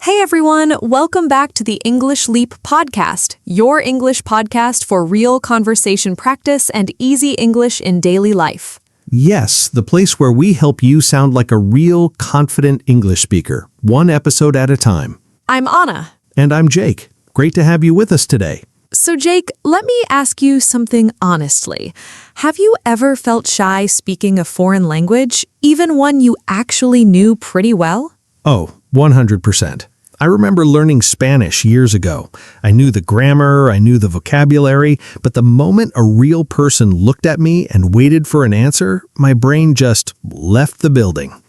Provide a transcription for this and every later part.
Hey everyone, welcome back to the English Leap podcast, your English podcast for real conversation practice and easy English in daily life. Yes, the place where we help you sound like a real, confident English speaker, one episode at a time. I'm Anna. And I'm Jake. Great to have you with us today. So Jake, let me ask you something honestly. Have you ever felt shy speaking a foreign language, even one you actually knew pretty well? Oh, 100%. I remember learning Spanish years ago. I knew the grammar, I knew the vocabulary, but the moment a real person looked at me and waited for an answer, my brain just left the building.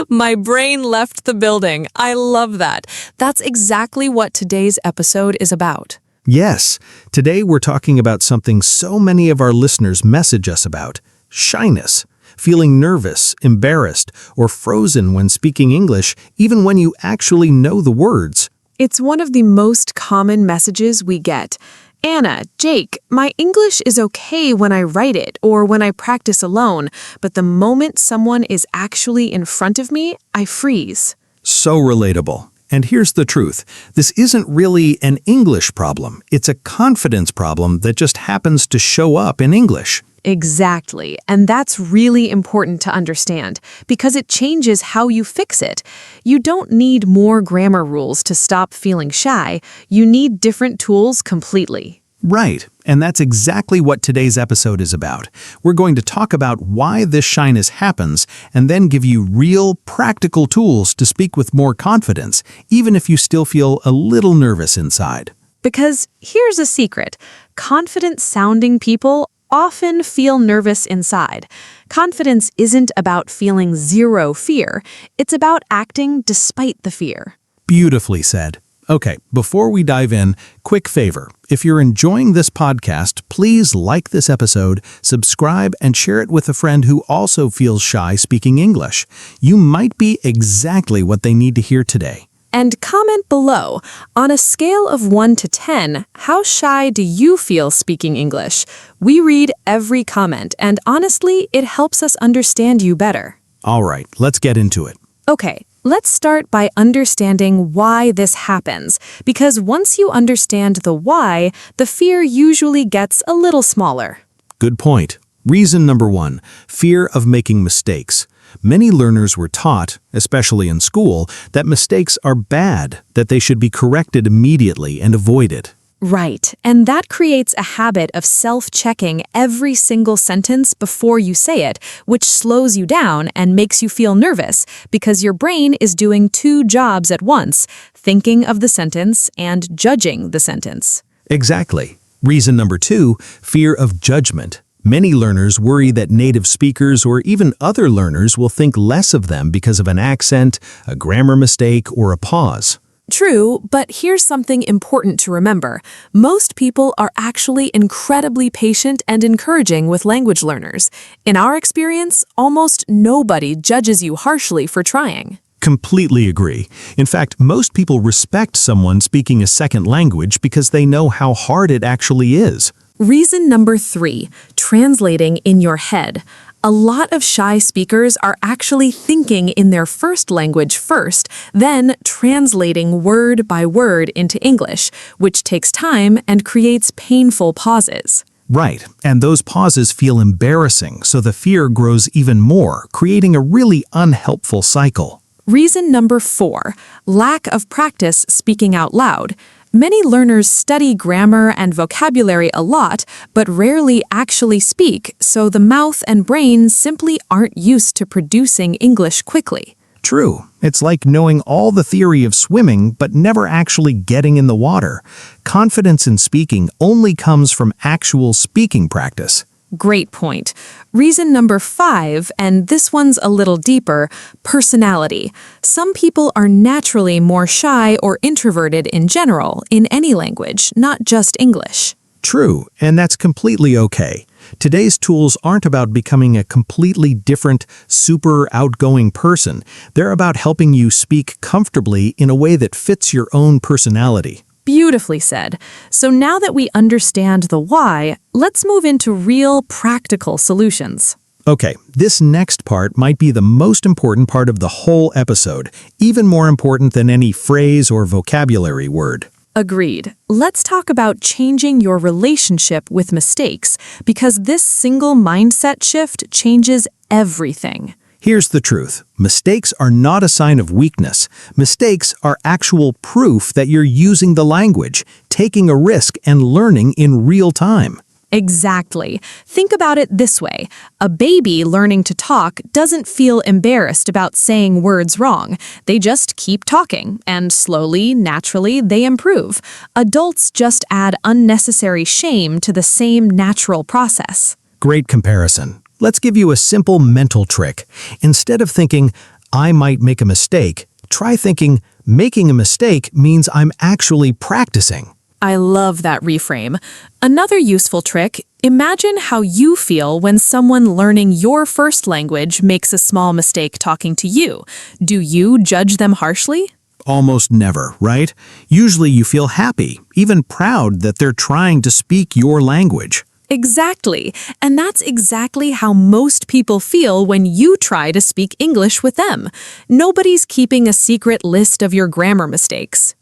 My brain left the building. I love that. That's exactly what today's episode is about. Yes, today we're talking about something so many of our listeners message us about: shyness. Feeling nervous, embarrassed, or frozen when speaking English, even when you actually know the words. It's one of the most common messages we get. Anna, Jake, my English is okay when I write it or when I practice alone, but the moment someone is actually in front of me, I freeze. So relatable. And here's the truth. This isn't really an English problem. It's a confidence problem that just happens to show up in English. Exactly. And that's really important to understand because it changes how you fix it. You don't need more grammar rules to stop feeling shy. You need different tools completely. Right. And that's exactly what today's episode is about. We're going to talk about why this shyness happens and then give you real, practical tools to speak with more confidence, even if you still feel a little nervous inside. Because here's a secret. Confident-sounding people often feel nervous inside. Confidence isn't about feeling zero fear. It's about acting despite the fear. Beautifully said. Okay, before we dive in, quick favor. If you're enjoying this podcast, please like this episode, subscribe, and share it with a friend who also feels shy speaking English. You might be exactly what they need to hear today. And comment below, on a scale of 1 to 10, how shy do you feel speaking English? We read every comment, and honestly, it helps us understand you better. All right, let's get into it. Okay, let's start by understanding why this happens, because once you understand the why, the fear usually gets a little smaller. Good point. Reason number 1, fear of making mistakes. Many learners were taught, especially in school, that mistakes are bad, that they should be corrected immediately and avoided. Right, and that creates a habit of self-checking every single sentence before you say it, which slows you down and makes you feel nervous because your brain is doing 2 jobs at once, thinking of the sentence and judging the sentence. Exactly. Reason number 2, fear of judgment. Many learners worry that native speakers or even other learners will think less of them because of an accent, a grammar mistake, or a pause. True, but here's something important to remember. Most people are actually incredibly patient and encouraging with language learners. In our experience, almost nobody judges you harshly for trying. Completely agree. In fact, most people respect someone speaking a second language because they know how hard it actually is. Reason number 3, translating in your head. A lot of shy speakers are actually thinking in their first language first, then translating word by word into English, which takes time and creates painful pauses. Right, and those pauses feel embarrassing, so the fear grows even more, creating a really unhelpful cycle. Reason number 4, lack of practice speaking out loud. Many learners study grammar and vocabulary a lot, but rarely actually speak, so the mouth and brain simply aren't used to producing English quickly. True. It's like knowing all the theory of swimming, but never actually getting in the water. Confidence in speaking only comes from actual speaking practice. Great point. Reason number 5, and this one's a little deeper, personality. Some people are naturally more shy or introverted in general, in any language, not just English. True, and that's completely okay. Today's tools aren't about becoming a completely different, super outgoing person. They're about helping you speak comfortably in a way that fits your own personality. Beautifully said. So now that we understand the why, let's move into real practical solutions. Okay, this next part might be the most important part of the whole episode, even more important than any phrase or vocabulary word. Agreed. Let's talk about changing your relationship with mistakes, because this single mindset shift changes everything. Here's the truth. Mistakes are not a sign of weakness. Mistakes are actual proof that you're using the language, taking a risk, and learning in real time. Exactly. Think about it this way. A baby learning to talk doesn't feel embarrassed about saying words wrong. They just keep talking, and slowly, naturally, they improve. Adults just add unnecessary shame to the same natural process. Great comparison. Let's give you a simple mental trick. Instead of thinking, I might make a mistake, try thinking, making a mistake means I'm actually practicing. I love that reframe. Another useful trick, imagine how you feel when someone learning your first language makes a small mistake talking to you. Do you judge them harshly? Almost never, right? Usually you feel happy, even proud that they're trying to speak your language. Exactly. And that's exactly how most people feel when you try to speak English with them. Nobody's keeping a secret list of your grammar mistakes.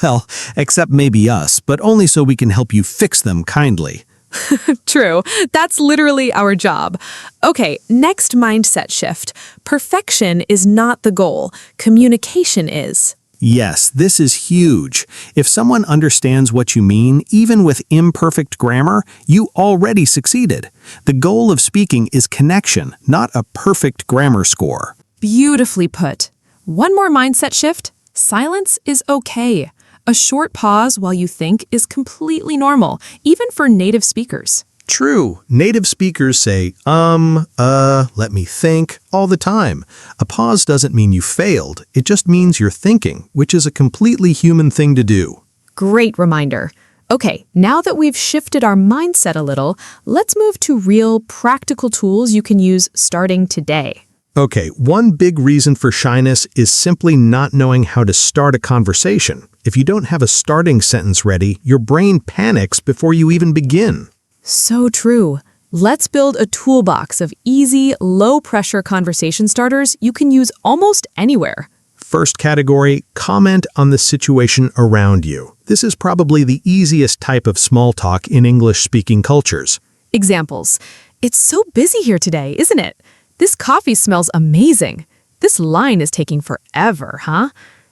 Well, except maybe us, but only so we can help you fix them kindly. True. That's literally our job. Okay, next mindset shift. Perfection is not the goal. Communication is. Yes, this is huge. If someone understands what you mean, even with imperfect grammar, you already succeeded. The goal of speaking is connection, not a perfect grammar score. Beautifully put. One more mindset shift. Silence is okay. A short pause while you think is completely normal, even for native speakers. True. Native speakers say, let me think, all the time. A pause doesn't mean you failed. It just means you're thinking, which is a completely human thing to do. Great reminder. Okay, now that we've shifted our mindset a little, let's move to real, practical tools you can use starting today. Okay, one big reason for shyness is simply not knowing how to start a conversation. If you don't have a starting sentence ready, your brain panics before you even begin. So true. Let's build a toolbox of easy, low-pressure conversation starters you can use almost anywhere. First category, comment on the situation around you. This is probably the easiest type of small talk in English-speaking cultures. Examples. It's so busy here today, isn't it? This coffee smells amazing. This line is taking forever, huh?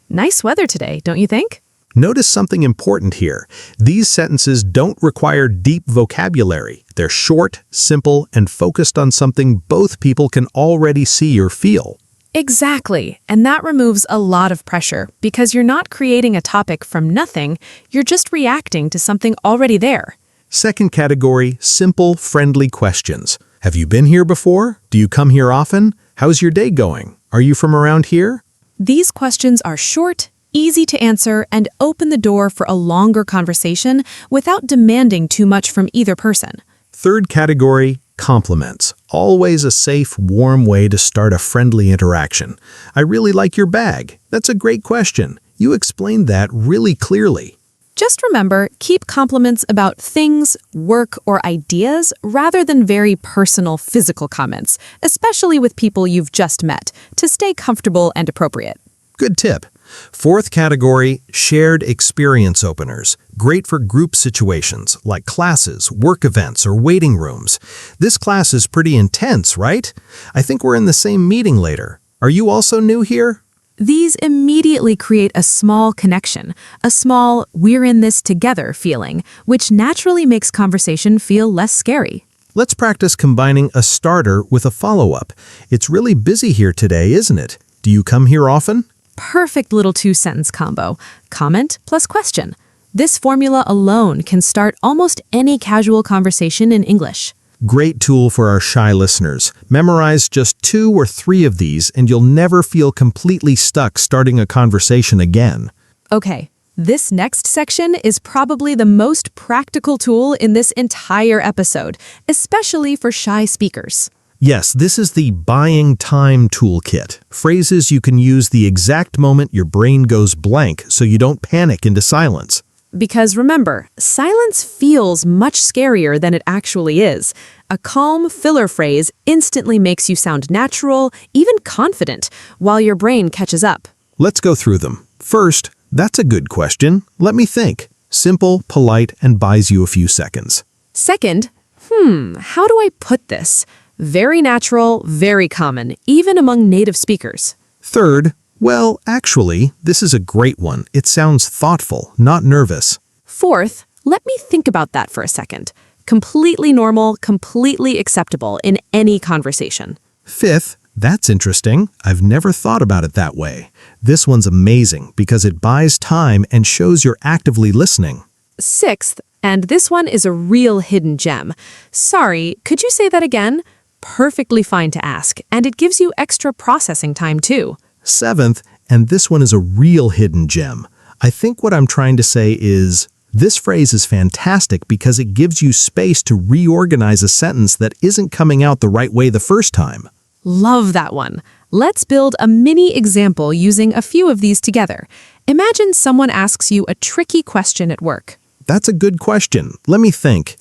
Nice weather today, don't you think? Notice something important here. These sentences don't require deep vocabulary. They're short, simple, and focused on something both people can already see or feel. Exactly, and that removes a lot of pressure because you're not creating a topic from nothing, you're just reacting to something already there. Second category, simple, friendly questions. Have you been here before? Do you come here often? How's your day going? Are you from around here? These questions are short, easy to answer, and open the door for a longer conversation without demanding too much from either person. Third category, compliments. Always a safe, warm way to start a friendly interaction. I really like your bag. That's a great question. You explained that really clearly. Just remember, keep compliments about things, work, or ideas rather than very personal physical comments, especially with people you've just met, to stay comfortable and appropriate. Good tip. Fourth category, shared experience openers. Great for group situations like classes, work events, or waiting rooms. This class is pretty intense, right? I think we're in the same meeting later. Are you also new here? These immediately create a small connection, a small we're in this together feeling, which naturally makes conversation feel less scary. Let's practice combining a starter with a follow-up. It's really busy here today, isn't it? Do you come here often? Perfect little two-sentence combo. Comment plus question. This formula alone can start almost any casual conversation in English. Great tool for our shy listeners. Memorize just 2 or 3 of these and you'll never feel completely stuck starting a conversation again. Okay, this next section is probably the most practical tool in this entire episode, especially for shy speakers. Yes, this is the buying time toolkit. Phrases you can use the exact moment your brain goes blank so you don't panic into silence. because remember, silence feels much scarier than it actually is. A calm filler phrase instantly makes you sound natural, even confident, while your brain catches up. Let's go through them. First, that's a good question. Let me think. Simple, polite, and buys you a few seconds. Second, how do I put this? Very natural, very common, even among native speakers. Third, well, actually, this is a great one. It sounds thoughtful, not nervous. Fourth, let me think about that for a second. Completely normal, completely acceptable in any conversation. Fifth, that's interesting. I've never thought about it that way. This one's amazing because it buys time and shows you're actively listening. Sixth, and this one is a real hidden gem. Sorry, could you say that again? Perfectly fine to ask, and it gives you extra processing time too. Seventh, and this one is a real hidden gem. I think what I'm trying to say is, this phrase is fantastic because it gives you space to reorganize a sentence that isn't coming out the right way the first time. Love that one. Let's build a mini example using a few of these together. Imagine someone asks you a tricky question at work. That's a good question. Let me think.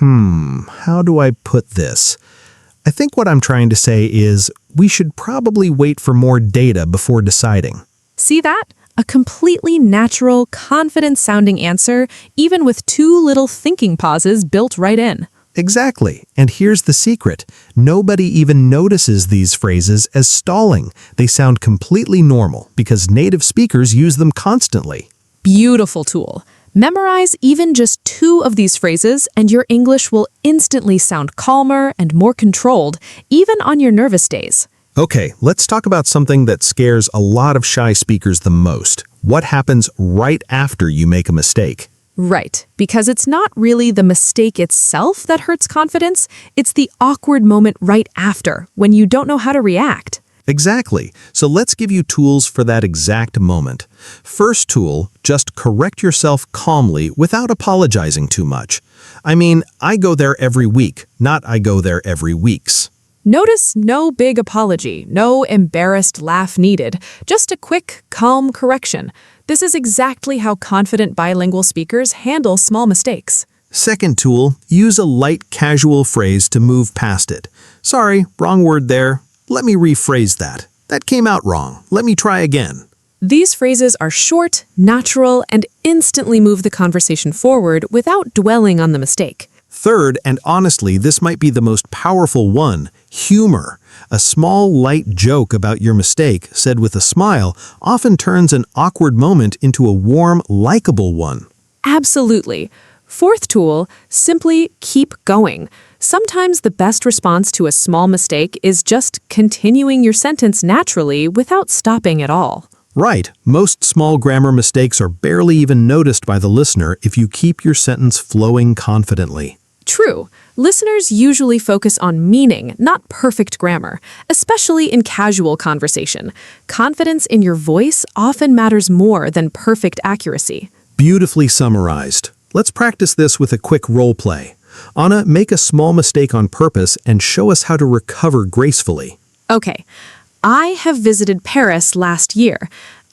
How do I put this? I think what I'm trying to say is, we should probably wait for more data before deciding. See that? A completely natural, confident-sounding answer, even with 2 little thinking pauses built right in. Exactly. And here's the secret. Nobody even notices these phrases as stalling. They sound completely normal because native speakers use them constantly. Beautiful tool. Memorize even just 2 of these phrases and your English will instantly sound calmer and more controlled, even on your nervous days. Okay, let's talk about something that scares a lot of shy speakers the most. What happens right after you make a mistake? Right, because it's not really the mistake itself that hurts confidence, it's the awkward moment right after, when you don't know how to react. Exactly. So let's give you tools for that exact moment. First tool, just correct yourself calmly without apologizing too much. I mean, I go there every week, not I go there every weeks. Notice no big apology, no embarrassed laugh needed, just a quick, calm correction. This is exactly how confident bilingual speakers handle small mistakes. Second tool, use a light, casual phrase to move past it. Sorry, wrong word there. Let me rephrase that. That came out wrong. Let me try again. These phrases are short, natural, and instantly move the conversation forward without dwelling on the mistake. Third, and honestly, this might be the most powerful one, humor. A small, light joke about your mistake, said with a smile, often turns an awkward moment into a warm, likable one. Absolutely. Fourth tool, simply keep going. Sometimes the best response to a small mistake is just continuing your sentence naturally without stopping at all. Right. Most small grammar mistakes are barely even noticed by the listener if you keep your sentence flowing confidently. True. Listeners usually focus on meaning, not perfect grammar, especially in casual conversation. Confidence in your voice often matters more than perfect accuracy. Beautifully summarized. Let's practice this with a quick role play. Anna, make a small mistake on purpose and show us how to recover gracefully. Okay. I have visited Paris last year.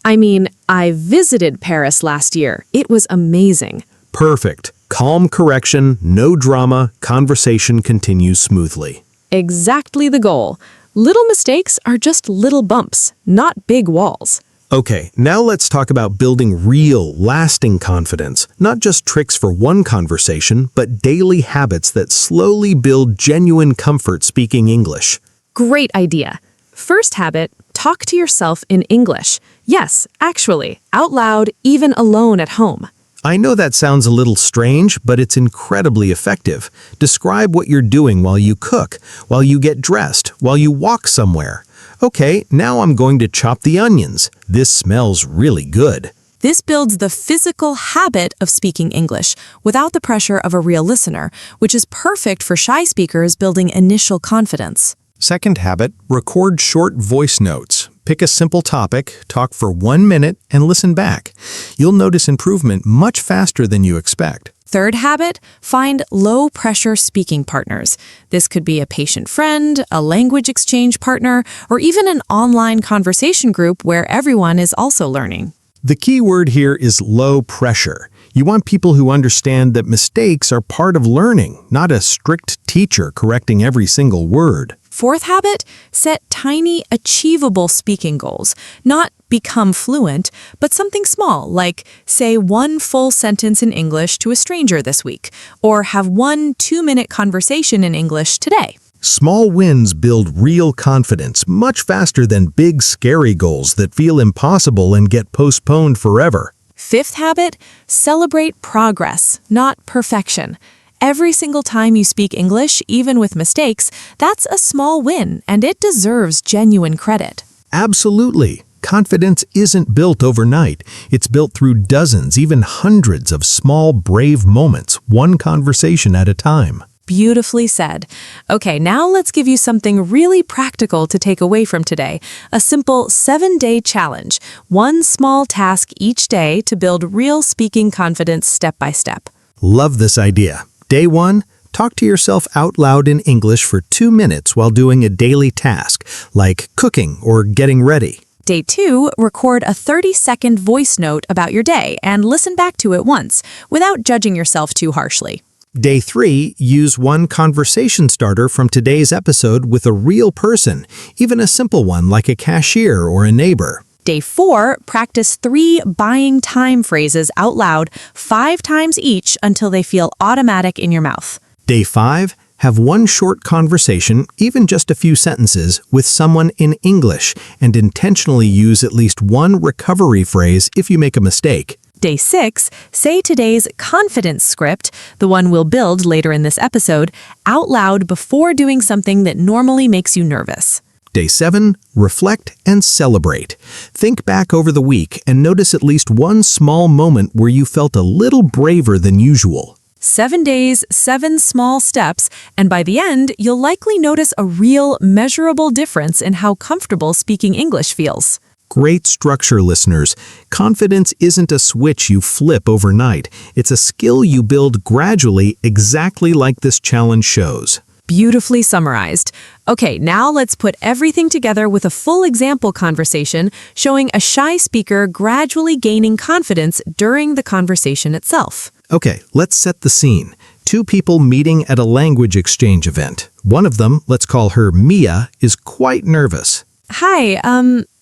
I visited Paris last year. It was amazing. Perfect. Calm correction, no drama, conversation continues smoothly. Exactly the goal. Little mistakes are just little bumps, not big walls. Okay, now let's talk about building real, lasting confidence. Not just tricks for one conversation, but daily habits that slowly build genuine comfort speaking English. Great idea. First habit, talk to yourself in English. Yes, actually, out loud, even alone at home. I know that sounds a little strange, but it's incredibly effective. Describe what you're doing while you cook, while you get dressed, while you walk somewhere. Okay, now I'm going to chop the onions. This smells really good. This builds the physical habit of speaking English without the pressure of a real listener, which is perfect for shy speakers building initial confidence. Second habit, record short voice notes. Pick a simple topic, talk for 1 minute, and listen back. You'll notice improvement much faster than you expect. Third habit, find low-pressure speaking partners. This could be a patient friend, a language exchange partner, or even an online conversation group where everyone is also learning. The key word here is low pressure. You want people who understand that mistakes are part of learning, not a strict teacher correcting every single word. Fourth habit, set tiny, achievable speaking goals. Not become fluent, but something small, like say one full sentence in English to a stranger this week, or have 1 2-minute conversation in English today. Small wins build real confidence much faster than big, scary goals that feel impossible and get postponed forever. Fifth habit, celebrate progress, not perfection. Every single time you speak English, even with mistakes, that's a small win, and it deserves genuine credit. Absolutely. Confidence isn't built overnight. It's built through dozens, even hundreds of small, brave moments, one conversation at a time. Beautifully said. Okay, now let's give you something really practical to take away from today. A simple 7-day challenge. One small task each day to build real speaking confidence step by step. Love this idea. Day 1, talk to yourself out loud in English for 2 minutes while doing a daily task, like cooking or getting ready. Day 2, record a 30-second voice note about your day and listen back to it once, without judging yourself too harshly. Day 3, use one conversation starter from today's episode with a real person, even a simple one like a cashier or a neighbor. Day 4, practice 3 buying time phrases out loud 5 times each until they feel automatic in your mouth. Day 5, have one short conversation, even just a few sentences, with someone in English and intentionally use at least one recovery phrase if you make a mistake. Day 6, say today's confidence script, the one we'll build later in this episode, out loud before doing something that normally makes you nervous. Day 7, reflect and celebrate. Think back over the week and notice at least one small moment where you felt a little braver than usual. 7 days, 7 small steps, and by the end, you'll likely notice a real, measurable difference in how comfortable speaking English feels. Great structure, listeners. Confidence isn't a switch you flip overnight. It's a skill you build gradually, exactly like this challenge shows. Beautifully summarized. Okay, now let's put everything together with a full example conversation showing a shy speaker gradually gaining confidence during the conversation itself. Okay, let's set the scene. 2 people meeting at a language exchange event. One of them, let's call her Mia, is quite nervous. Hi,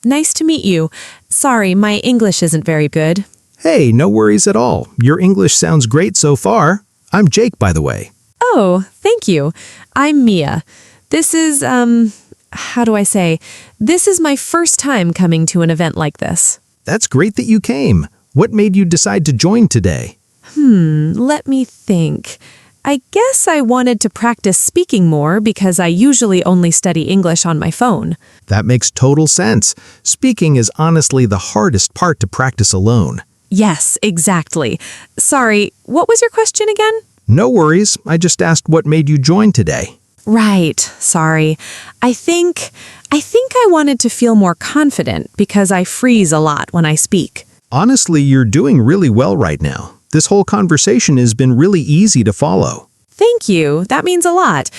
nice to meet you. Sorry, my English isn't very good. Hey, no worries at all. Your English sounds great so far. I'm Jake, by the way. Oh, thank you. I'm Mia. This is, this is my first time coming to an event like this. That's great that you came. What made you decide to join today? Let me think. I guess I wanted to practice speaking more because I usually only study English on my phone. That makes total sense. Speaking is honestly the hardest part to practice alone. Yes, exactly. Sorry, what was your question again? No worries. I just asked what made you join today. Right, sorry. I think I wanted to feel more confident because I freeze a lot when I speak. Honestly, you're doing really well right now. This whole conversation has been really easy to follow. Thank you. That means a lot.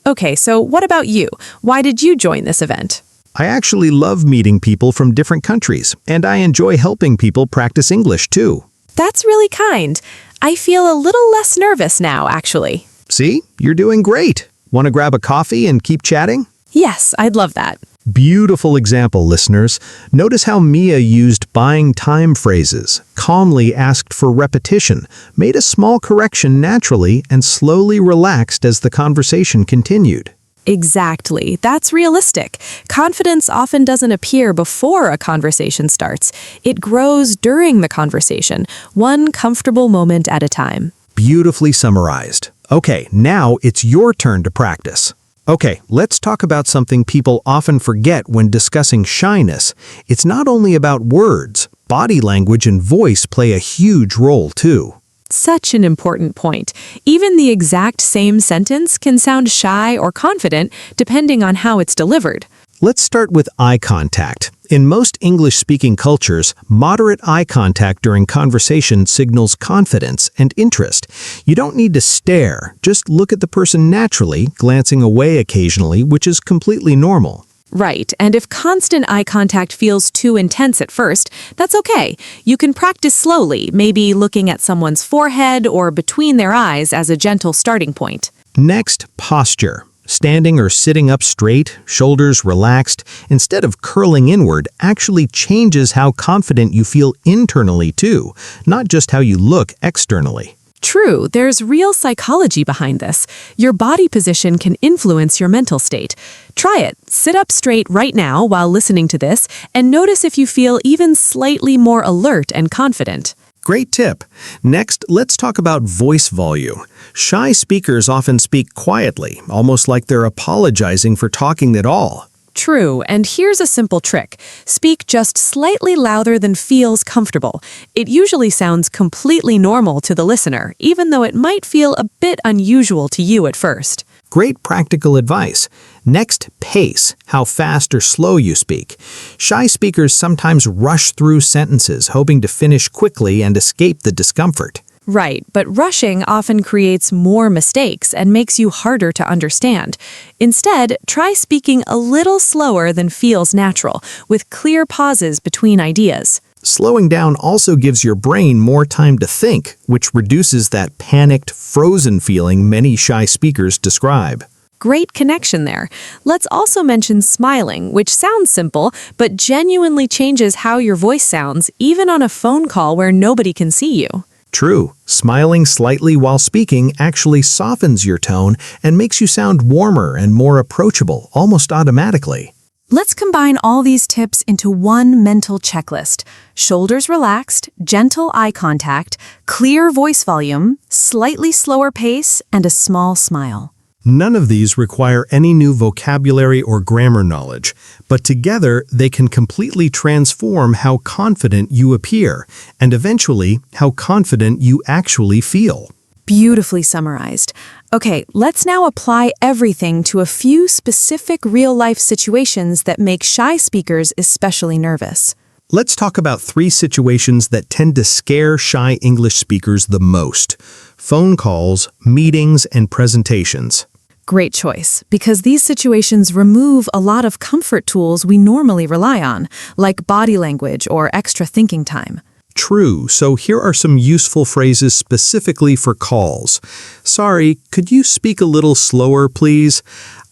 Okay, so what about you? Why did you join this event? I actually love meeting people from different countries, and I enjoy helping people practice English too. That's really kind. I feel a little less nervous now, actually. See? You're doing great. Want to grab a coffee and keep chatting? Yes, I'd love that. Beautiful example, listeners. Notice how Mia used buying time phrases, calmly asked for repetition, made a small correction naturally, and slowly relaxed as the conversation continued. Exactly. That's realistic. Confidence often doesn't appear before a conversation starts. It grows during the conversation, one comfortable moment at a time. Beautifully summarized. Okay, now it's your turn to practice. Okay, let's talk about something people often forget when discussing shyness. It's not only about words. Body language and voice play a huge role too. Such an important point. Even the exact same sentence can sound shy or confident depending on how it's delivered. Let's start with eye contact. In most English-speaking cultures, moderate eye contact during conversation signals confidence and interest. You don't need to stare, just look at the person naturally, glancing away occasionally, which is completely normal. Right, and if constant eye contact feels too intense at first, that's okay. You can practice slowly, maybe looking at someone's forehead or between their eyes as a gentle starting point. Next, posture. Standing or sitting up straight, shoulders relaxed, instead of curling inward, actually changes how confident you feel internally too, not just how you look externally. True, there's real psychology behind this. Your body position can influence your mental state. Try it. Sit up straight right now while listening to this, and notice if you feel even slightly more alert and confident. Great tip. Next, let's talk about voice volume. Shy speakers often speak quietly, almost like they're apologizing for talking at all. True, and here's a simple trick. Speak just slightly louder than feels comfortable. It usually sounds completely normal to the listener, even though it might feel a bit unusual to you at first. Great practical advice. Next, pace, how fast or slow you speak. Shy speakers sometimes rush through sentences, hoping to finish quickly and escape the discomfort. Right, but rushing often creates more mistakes and makes you harder to understand. Instead, try speaking a little slower than feels natural, with clear pauses between ideas. Slowing down also gives your brain more time to think, which reduces that panicked, frozen feeling many shy speakers describe. Great connection there. Let's also mention smiling, which sounds simple, but genuinely changes how your voice sounds, even on a phone call where nobody can see you. True, smiling slightly while speaking actually softens your tone and makes you sound warmer and more approachable, almost automatically. Let's combine all these tips into one mental checklist. Shoulders relaxed, gentle eye contact, clear voice volume, slightly slower pace, and a small smile. None of these require any new vocabulary or grammar knowledge, but together they can completely transform how confident you appear, and eventually how confident you actually feel. Beautifully summarized. Okay, let's now apply everything to a few specific real-life situations that make shy speakers especially nervous. Let's talk about 3 situations that tend to scare shy English speakers the most: phone calls, meetings, and presentations. Great choice, because these situations remove a lot of comfort tools we normally rely on, like body language or extra thinking time. True, so here are some useful phrases specifically for calls. Sorry, could you speak a little slower, please?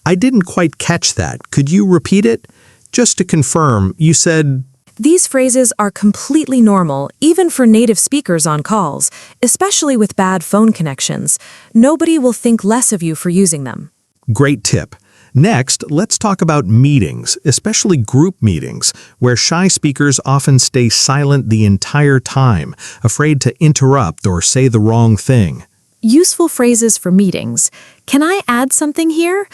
I didn't quite catch that. Could you repeat it? Just to confirm, you said... These phrases are completely normal, even for native speakers on calls, especially with bad phone connections. Nobody will think less of you for using them. Great tip. Next, let's talk about meetings, especially group meetings, where shy speakers often stay silent the entire time, afraid to interrupt or say the wrong thing. Useful phrases for meetings. Can I add something here?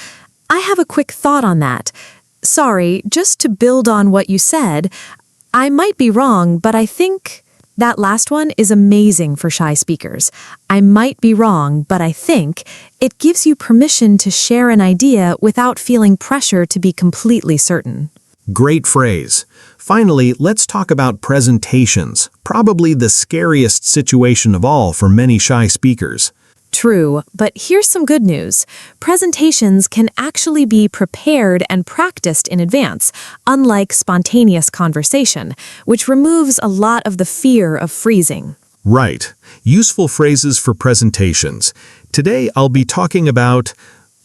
I have a quick thought on that. Sorry, just to build on what you said, I might be wrong, but I think... That last one is amazing for shy speakers. I might be wrong, but I think it gives you permission to share an idea without feeling pressure to be completely certain. Great phrase. Finally, let's talk about presentations, probably the scariest situation of all for many shy speakers. True, but here's some good news. Presentations can actually be prepared and practiced in advance, unlike spontaneous conversation, which removes a lot of the fear of freezing. Right. Useful phrases for presentations. Today I'll be talking about...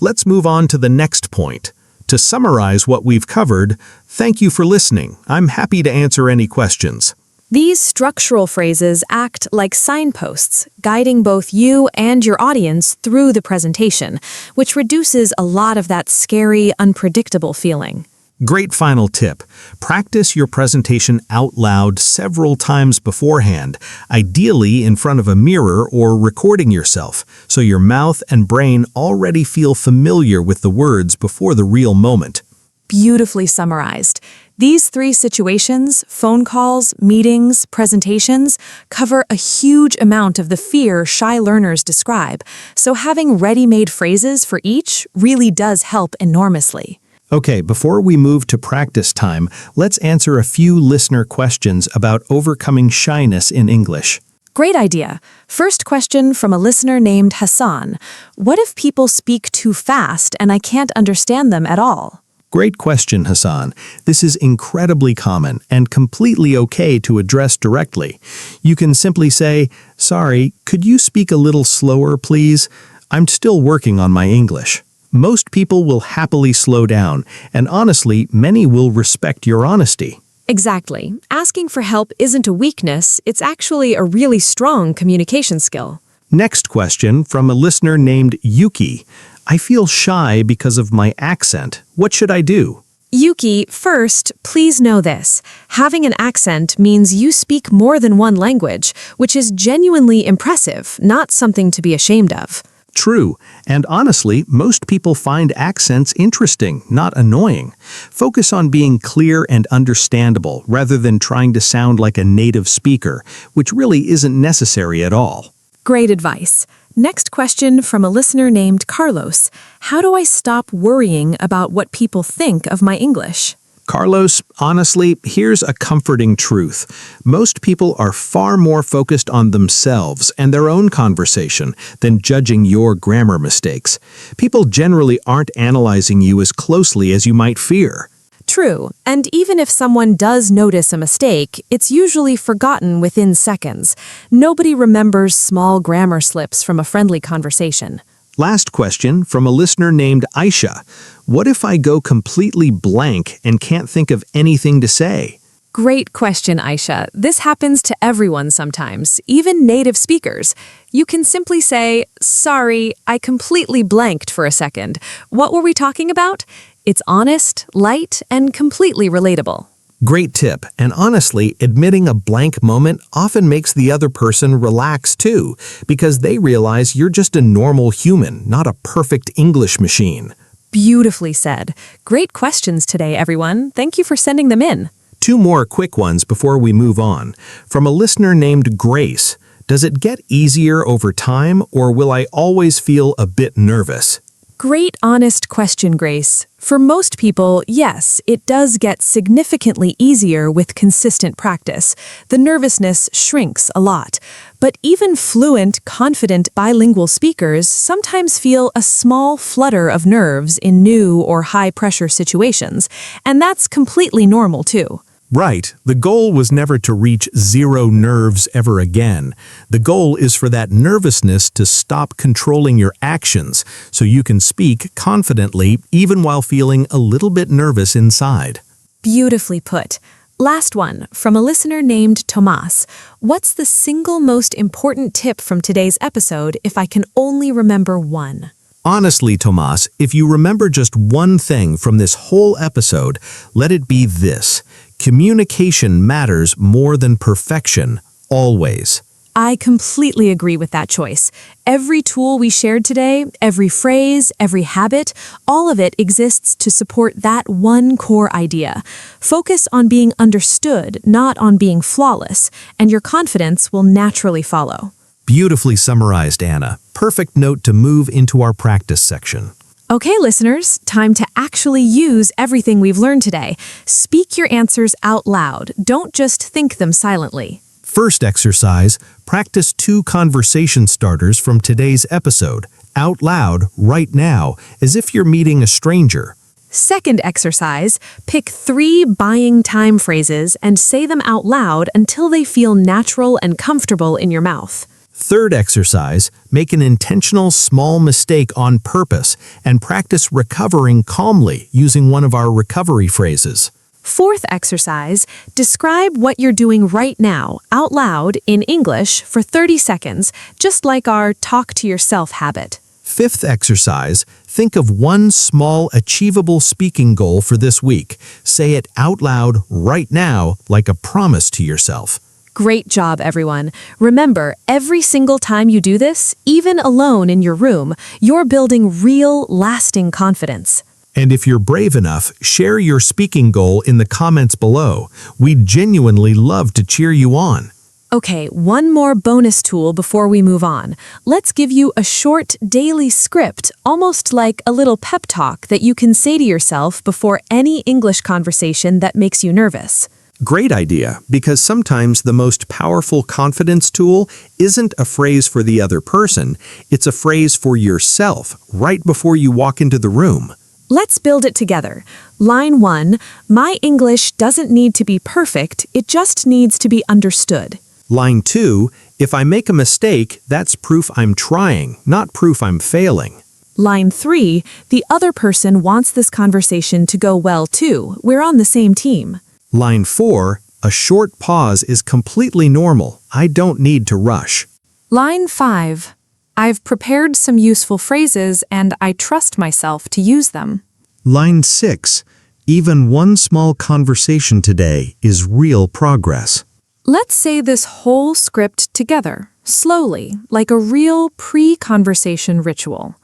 Let's move on to the next point. To summarize what we've covered, thank you for listening. I'm happy to answer any questions. These structural phrases act like signposts, guiding both you and your audience through the presentation, which reduces a lot of that scary, unpredictable feeling. Great final tip. Practice your presentation out loud several times beforehand, ideally in front of a mirror or recording yourself, so your mouth and brain already feel familiar with the words before the real moment. Beautifully summarized. These 3 situations, phone calls, meetings, presentations, cover a huge amount of the fear shy learners describe, so having ready-made phrases for each really does help enormously. Okay, before we move to practice time, let's answer a few listener questions about overcoming shyness in English. Great idea. First question from a listener named Hassan. What if people speak too fast and I can't understand them at all? Great question, Hassan. This is incredibly common and completely okay to address directly. You can simply say, "Sorry, could you speak a little slower, please? I'm still working on my English." Most people will happily slow down, and honestly, many will respect your honesty. Exactly. Asking for help isn't a weakness, it's actually a really strong communication skill. Next question from a listener named Yuki. I feel shy because of my accent. What should I do? Yuki, first, please know this. Having an accent means you speak more than one language, which is genuinely impressive, not something to be ashamed of. True, and honestly, most people find accents interesting, not annoying. Focus on being clear and understandable rather than trying to sound like a native speaker, which really isn't necessary at all. Great advice. Next question from a listener named Carlos. How do I stop worrying about what people think of my English? Carlos, honestly, here's a comforting truth. Most people are far more focused on themselves and their own conversation than judging your grammar mistakes. People generally aren't analyzing you as closely as you might fear. True, and even if someone does notice a mistake, it's usually forgotten within seconds. Nobody remembers small grammar slips from a friendly conversation. Last question from a listener named Aisha. What if I go completely blank and can't think of anything to say? Great question, Aisha. This happens to everyone sometimes, even native speakers. You can simply say, "Sorry, I completely blanked for a second. What were we talking about?" It's honest, light, and completely relatable. Great tip, and honestly, admitting a blank moment often makes the other person relax too, because they realize you're just a normal human, not a perfect English machine. Beautifully said. Great questions today, everyone. Thank you for sending them in. 2 more quick ones before we move on. From a listener named Grace. Does it get easier over time, or will I always feel a bit nervous? Great honest question, Grace. For most people, yes, it does get significantly easier with consistent practice. The nervousness shrinks a lot. But even fluent, confident bilingual speakers sometimes feel a small flutter of nerves in new or high-pressure situations, and that's completely normal too. Right. The goal was never to reach 0 nerves ever again. The goal is for that nervousness to stop controlling your actions so you can speak confidently even while feeling a little bit nervous inside. Beautifully put. Last one, from a listener named Tomas. What's the single most important tip from today's episode if I can only remember one? Honestly, Tomas, if you remember just one thing from this whole episode, let it be this. Communication matters more than perfection, always. I completely agree with that choice. Every tool we shared today, every phrase, every habit, all of it exists to support that one core idea. Focus on being understood, not on being flawless, and your confidence will naturally follow. Beautifully summarized, Anna. Perfect note to move into our practice section. Okay, listeners, time to actually use everything we've learned today. Speak your answers out loud. Don't just think them silently. First exercise, practice 2 conversation starters from today's episode, out loud, right now, as if you're meeting a stranger. Second exercise, pick 3 buying time phrases and say them out loud until they feel natural and comfortable in your mouth. Third exercise, make an intentional small mistake on purpose and practice recovering calmly using one of our recovery phrases. Fourth exercise, describe what you're doing right now, out loud, in English, for 30 seconds, just like our talk to yourself habit. Fifth exercise, think of one small achievable speaking goal for this week. Say it out loud right now like a promise to yourself. Great job, everyone. Remember, every single time you do this, even alone in your room, you're building real, lasting confidence. And if you're brave enough, share your speaking goal in the comments below. We'd genuinely love to cheer you on. Okay, one more bonus tool before we move on. Let's give you a short daily script, almost like a little pep talk that you can say to yourself before any English conversation that makes you nervous. Great idea, because sometimes the most powerful confidence tool isn't a phrase for the other person, it's a phrase for yourself right before you walk into the room. Let's build it together. Line 1, my English doesn't need to be perfect, it just needs to be understood. Line 2, if I make a mistake, that's proof I'm trying, not proof I'm failing. Line 3, the other person wants this conversation to go well too. We're on the same team. Line 4, a short pause is completely normal. I don't need to rush. Line 5, I've prepared some useful phrases and I trust myself to use them. Line 6, even one small conversation today is real progress. Let's say this whole script together, slowly, like a real pre-conversation ritual.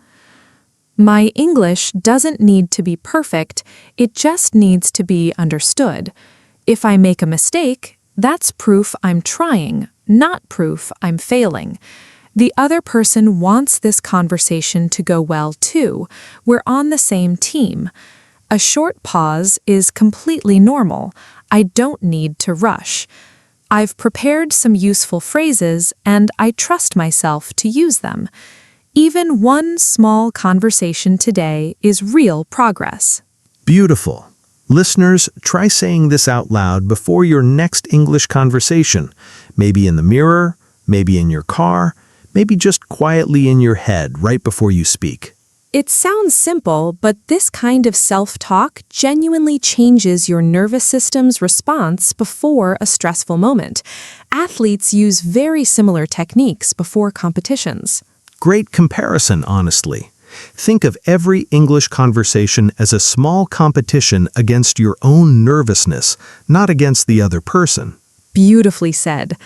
My English doesn't need to be perfect, it just needs to be understood. If I make a mistake, that's proof I'm trying, not proof I'm failing. The other person wants this conversation to go well too. We're on the same team. A short pause is completely normal. I don't need to rush. I've prepared some useful phrases and I trust myself to use them. Even one small conversation today is real progress. Beautiful. Listeners, try saying this out loud before your next English conversation. Maybe in the mirror, maybe in your car, maybe just quietly in your head right before you speak. It sounds simple, but this kind of self-talk genuinely changes your nervous system's response before a stressful moment. Athletes use very similar techniques before competitions. Great comparison, honestly. Think of every English conversation as a small competition against your own nervousness, not against the other person. Beautifully said.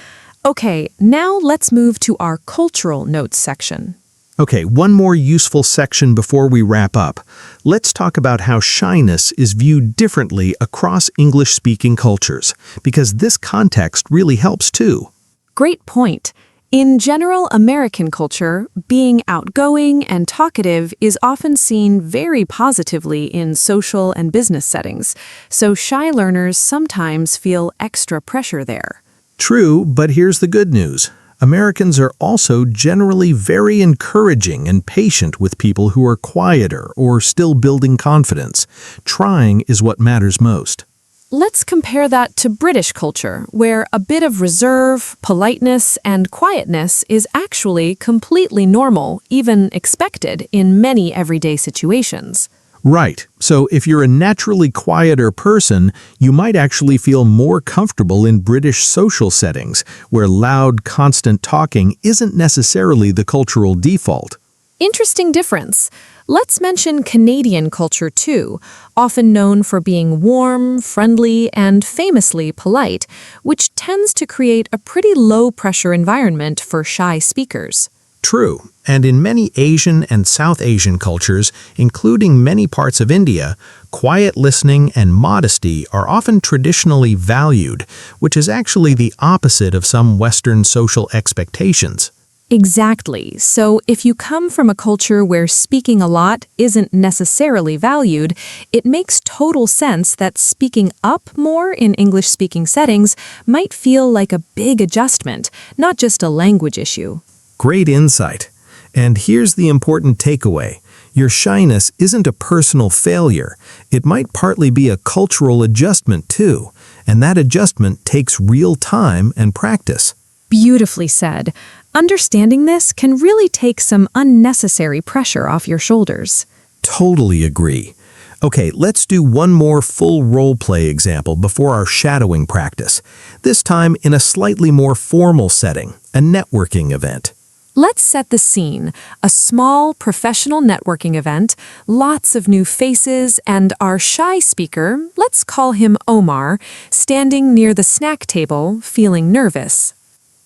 Okay, now let's move to our cultural notes section. Okay, one more useful section before we wrap up. Let's talk about how shyness is viewed differently across English-speaking cultures, because this context really helps too. Great point. In general American culture, being outgoing and talkative is often seen very positively in social and business settings, so shy learners sometimes feel extra pressure there. True, but here's the good news. Americans are also generally very encouraging and patient with people who are quieter or still building confidence. Trying is what matters most. Let's compare that to British culture, where a bit of reserve, politeness, and quietness is actually completely normal, even expected, in many everyday situations. Right. So if you're a naturally quieter person, you might actually feel more comfortable in British social settings, where loud, constant talking isn't necessarily the cultural default. Interesting difference. Let's mention Canadian culture too, often known for being warm, friendly, and famously polite, which tends to create a pretty low-pressure environment for shy speakers. True, and in many Asian and South Asian cultures, including many parts of India, quiet listening and modesty are often traditionally valued, which is actually the opposite of some Western social expectations. Exactly. So if you come from a culture where speaking a lot isn't necessarily valued, it makes total sense that speaking up more in English-speaking settings might feel like a big adjustment, not just a language issue. Great insight. And here's the important takeaway. Your shyness isn't a personal failure. It might partly be a cultural adjustment too, and that adjustment takes real time and practice. Beautifully said. Understanding this can really take some unnecessary pressure off your shoulders. Totally agree. Okay, let's do one more full role-play example before our shadowing practice, this time in a slightly more formal setting, a networking event. Let's set the scene. A small professional networking event, lots of new faces, and our shy speaker, let's call him Omar, standing near the snack table, feeling nervous.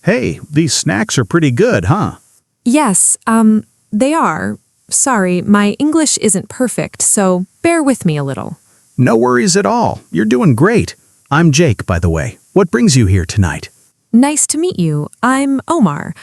Hey, these snacks are pretty good, huh? Yes, they are. Sorry, my English isn't perfect, so bear with me a little. No worries at all. You're doing great. I'm Jake, by the way. What brings you here tonight? Nice to meet you. I'm Omar.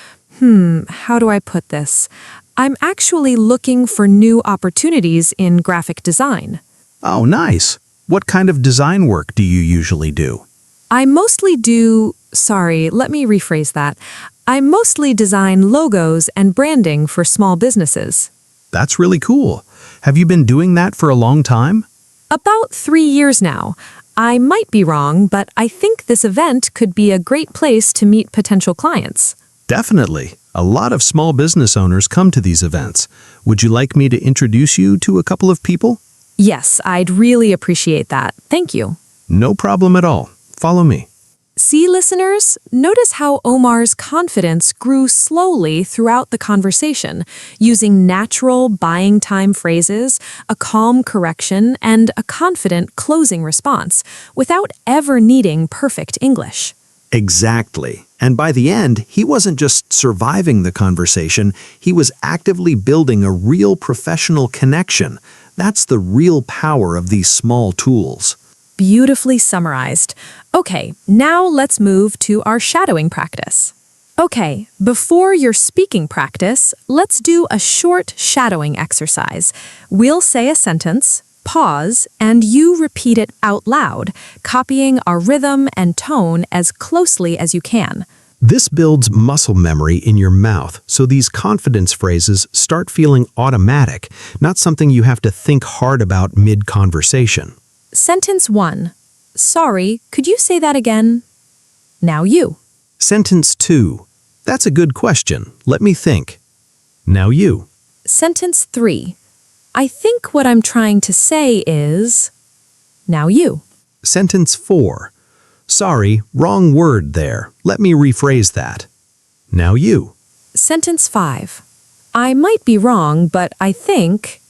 How do I put this? I'm actually looking for new opportunities in graphic design. Oh, nice. What kind of design work do you usually do? I mostly let me rephrase that. I mostly design logos and branding for small businesses. That's really cool. Have you been doing that for a long time? About 3 years now. I might be wrong, but I think this event could be a great place to meet potential clients. Definitely. A lot of small business owners come to these events. Would you like me to introduce you to a couple of people? Yes, I'd really appreciate that. Thank you. No problem at all. Follow me. See, listeners, notice how Omar's confidence grew slowly throughout the conversation, using natural buying time phrases, a calm correction, and a confident closing response, without ever needing perfect English. Exactly. And by the end, he wasn't just surviving the conversation, he was actively building a real professional connection. That's the real power of these small tools. Beautifully summarized. Okay, now let's move to our shadowing practice. Okay, before your speaking practice, let's do a short shadowing exercise. We'll say a sentence, pause, and you repeat it out loud, copying our rhythm and tone as closely as you can. This builds muscle memory in your mouth, so these confidence phrases start feeling automatic, not something you have to think hard about mid-conversation. Sentence 1. Sorry, could you say that again? Now you. Sentence 2. That's a good question. Let me think. Now you. Sentence 3. I think what I'm trying to say is... Now you. Sentence 4. Sorry, wrong word there. Let me rephrase that. Now you. Sentence 5. I might be wrong, but I think...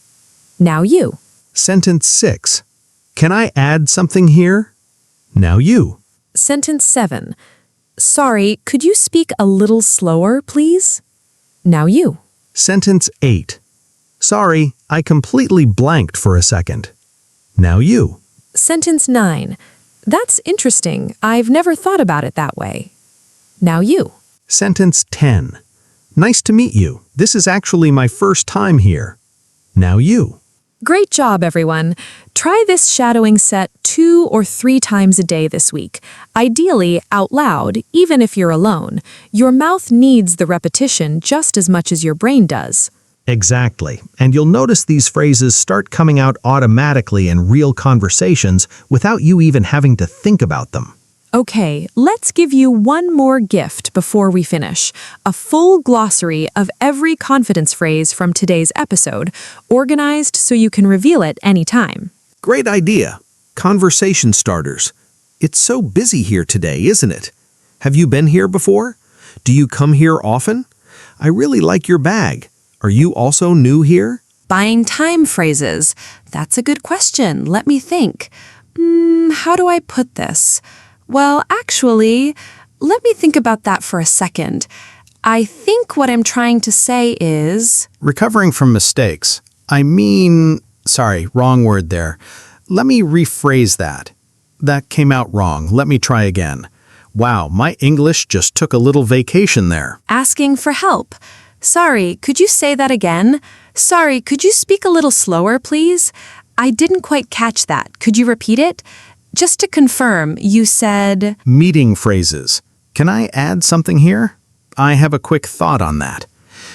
Now you. Sentence 6. Can I add something here? Now you. Sentence 7. Sorry, could you speak a little slower, please? Now you. Sentence 8. Sorry, I completely blanked for a second. Now you. Sentence 9. That's interesting. I've never thought about it that way. Now you. Sentence 10. Nice to meet you. This is actually my first time here. Now you. Great job, everyone. Try this shadowing set 2 or 3 times a day this week, ideally out loud, even if you're alone. Your mouth needs the repetition just as much as your brain does. Exactly. And you'll notice these phrases start coming out automatically in real conversations without you even having to think about them. Okay, let's give you one more gift before we finish. A full glossary of every confidence phrase from today's episode, organized so you can reveal it anytime. Great idea. Conversation starters. It's so busy here today, isn't it? Have you been here before? Do you come here often? I really like your bag. Are you also new here? Buying time phrases. That's a good question. Let me think. How do I put this? Well, actually, let me think about that for a second. I think what I'm trying to say is... Recovering from mistakes. Sorry, wrong word there. Let me rephrase that. That came out wrong. Let me try again. Wow, my English just took a little vacation there. Asking for help. Sorry, could you say that again? Sorry, could you speak a little slower, please? I didn't quite catch that. Could you repeat it? Just to confirm, you said... Meeting phrases. Can I add something here? I have a quick thought on that.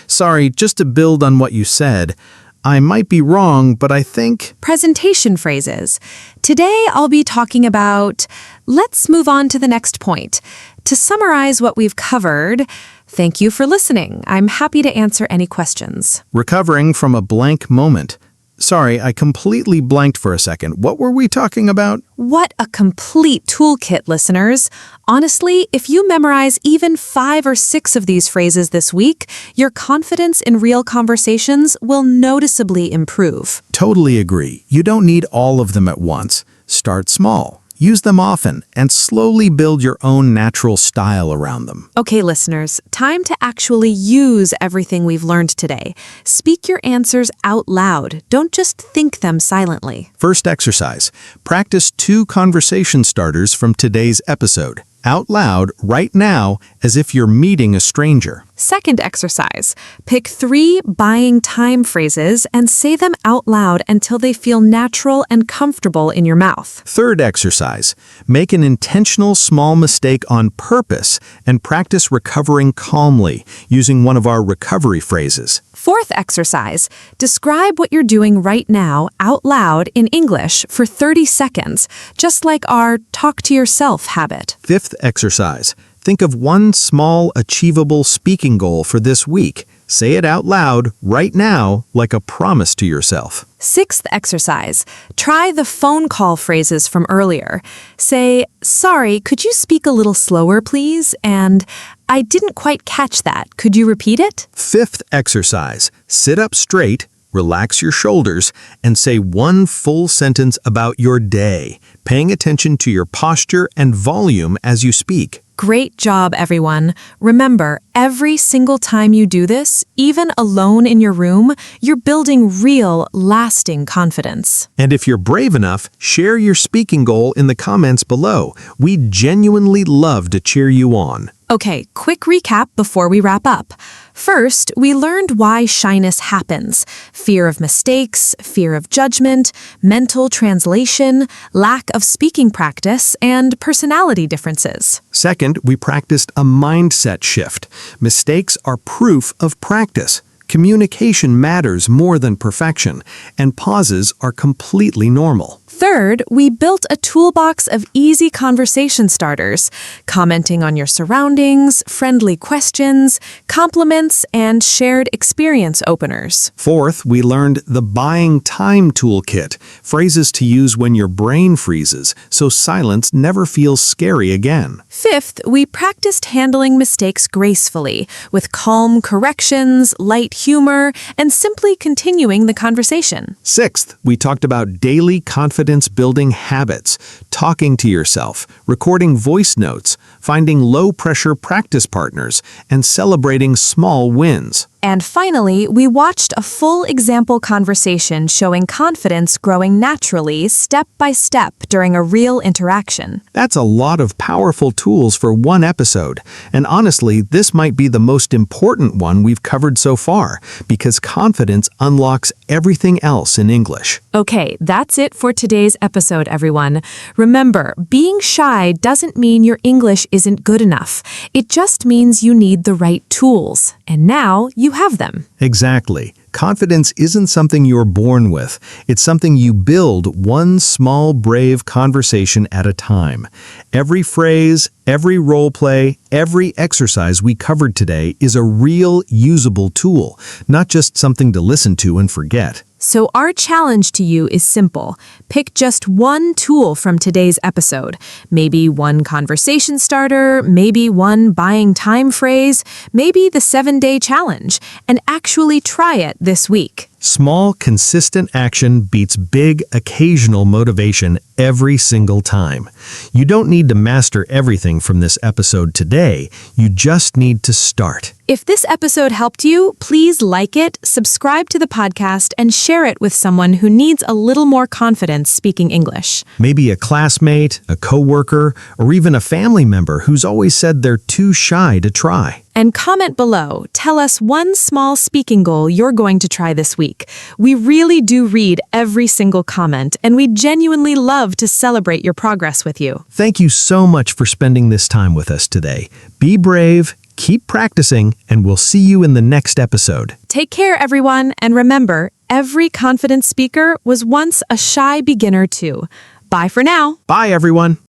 Sorry, just to build on what you said, I might be wrong, but I think... Presentation phrases. Today I'll be talking about... Let's move on to the next point. To summarize what we've covered, thank you for listening. I'm happy to answer any questions. Recovering from a blank moment. Sorry, I completely blanked for a second. What were we talking about? What a complete toolkit, listeners. Honestly, if you memorize even 5 or 6 of these phrases this week, your confidence in real conversations will noticeably improve. Totally agree. You don't need all of them at once. Start small. Use them often and slowly build your own natural style around them. Okay, listeners, time to actually use everything we've learned today. Speak your answers out loud. Don't just think them silently. First exercise. Practice 2 conversation starters from today's episode. out loud right now as if you're meeting a stranger. Second exercise, pick 3 buying time phrases and say them out loud until they feel natural and comfortable in your mouth. Third exercise, make an intentional small mistake on purpose and practice recovering calmly using one of our recovery phrases. Fourth exercise, describe what you're doing right now out loud in English for 30 seconds, just like our talk to yourself habit. Fifth exercise, think of one small, achievable speaking goal for this week. Say it out loud right now like a promise to yourself. Sixth exercise, try the phone call phrases from earlier. Say, sorry, could you speak a little slower, please? And I didn't quite catch that. Could you repeat it? Fifth exercise, sit up straight, relax your shoulders, and say one full sentence about your day, paying attention to your posture and volume as you speak. Great job, everyone. Remember, every single time you do this, even alone in your room, you're building real, lasting confidence. And if you're brave enough, share your speaking goal in the comments below. We genuinely love to cheer you on. Okay, quick recap before we wrap up. First, we learned why shyness happens: fear of mistakes, fear of judgment, mental translation, lack of speaking practice, and personality differences. Second, we practiced a mindset shift. Mistakes are proof of practice. Communication matters more than perfection, and pauses are completely normal. Third, we built a toolbox of easy conversation starters, commenting on your surroundings, friendly questions, compliments, and shared experience openers. Fourth, we learned the buying time toolkit, phrases to use when your brain freezes, so silence never feels scary again. Fifth, we practiced handling mistakes gracefully, with calm corrections, light humor, and simply continuing the conversation. Sixth, we talked about daily confidence-building habits, talking to yourself, recording voice notes, finding low-pressure practice partners, and celebrating small wins. And finally, we watched a full example conversation showing confidence growing naturally, step by step, during a real interaction. That's a lot of powerful tools for one episode. And honestly, this might be the most important one we've covered so far, because confidence unlocks everything else in English. Okay, that's it for today's episode, everyone. Remember, being shy doesn't mean your English isn't good enough. It just means you need the right tools. And now you have them. Exactly. Confidence isn't something you're born with. It's something you build one small, brave conversation at a time. Every phrase, every role play, every exercise we covered today is a real, usable tool, not just something to listen to and forget. So our challenge to you is simple. Pick just one tool from today's episode. Maybe one conversation starter, maybe one buying time phrase, maybe the 7-day challenge, and actually try it this week. Small, consistent action beats big, occasional motivation every single time. You don't need to master everything from this episode today. You just need to start. If this episode helped you, please like it, subscribe to the podcast, and share it with someone who needs a little more confidence speaking English. Maybe a classmate, a coworker, or even a family member who's always said they're too shy to try. And comment below. Tell us one small speaking goal you're going to try this week. We really do read every single comment, and we genuinely love to celebrate your progress with you. Thank you so much for spending this time with us today. Be brave, keep practicing, and we'll see you in the next episode. Take care, everyone, and remember, every confident speaker was once a shy beginner too. Bye for now. Bye, everyone.